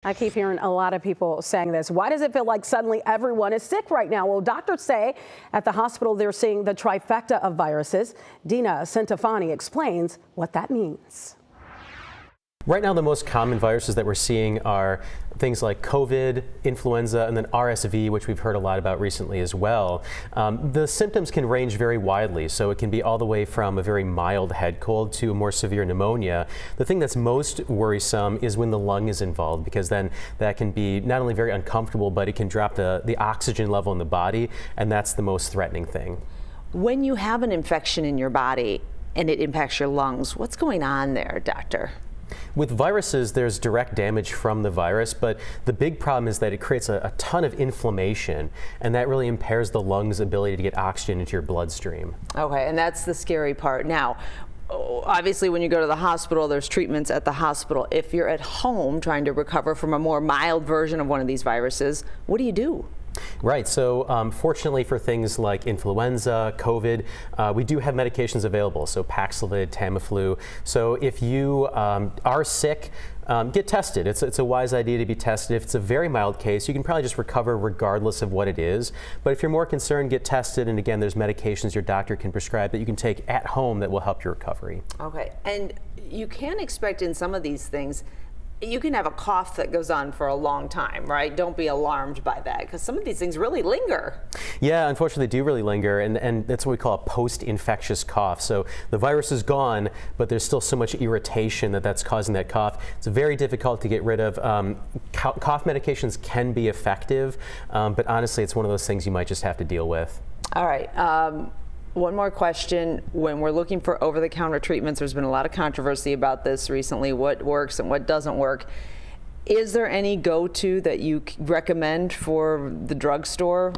I keep hearing a lot of people saying this. Why does it feel like suddenly everyone is sick right now? Well, doctors say at the hospital they're seeing the trifecta of viruses. Dina Centofanti explains what that means. Right now, the most common viruses that we're seeing are things like COVID, influenza, and then RSV, which we've heard a lot about recently as well. The symptoms can range very widely, so it can be all the way from a very mild head cold to a more severe pneumonia. The thing that's most worrisome is when the lung is involved, because then that can be not only very uncomfortable, but it can drop the oxygen level in the body, and that's the most threatening thing. When you have an infection in your body and it impacts your lungs, what's going on there, doctor? With viruses, there's direct damage from the virus, but the big problem is that it creates a ton of inflammation, and that really impairs the lungs' ability to get oxygen into your bloodstream. Okay, and that's the scary part. Now, obviously, when you go to the hospital, there's treatments at the hospital. If you're at home trying to recover from a more mild version of one of these viruses, what do you do? Right. So fortunately for things like influenza, COVID, we do have medications available. So Paxlovid, Tamiflu. So if you are sick, get tested. It's a wise idea to be tested. If it's a very mild case, you can probably just recover regardless of what it is. But if you're more concerned, get tested. And again, there's medications your doctor can prescribe that you can take at home that will help your recovery. Okay. And you can expect in some of these things, you can have a cough that goes on for a long time, right? Don't be alarmed by that, because some of these things really linger. Yeah, unfortunately, they do really linger, and that's what we call a post-infectious cough. So the virus is gone, but there's still so much irritation that's causing that cough. It's very difficult to get rid of. Cough medications can be effective, but honestly, it's one of those things you might just have to deal with. All right. One more question. When we're looking for over-the-counter treatments, there's been a lot of controversy about this recently, what works and what doesn't work. Is there any go-to that you recommend for the drugstore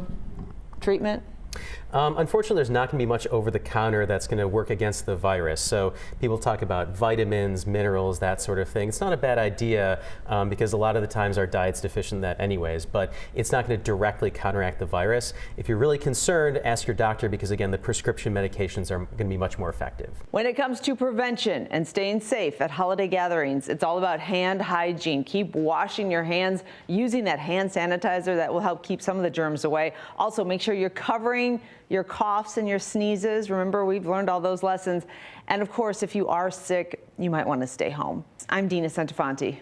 treatment? Unfortunately, there's not going to be much over-the-counter that's going to work against the virus. So people talk about vitamins, minerals, that sort of thing. It's not a bad idea because a lot of the times our diet's deficient in that anyways, but it's not going to directly counteract the virus. If you're really concerned, ask your doctor because, again, the prescription medications are going to be much more effective. When it comes to prevention and staying safe at holiday gatherings, it's all about hand hygiene. Keep washing your hands, using that hand sanitizer that will help keep some of the germs away. Also, make sure you're covering your coughs and your sneezes. Remember, we've learned all those lessons. And of course, if you are sick, you might want to stay home. I'm Dina Centofanti.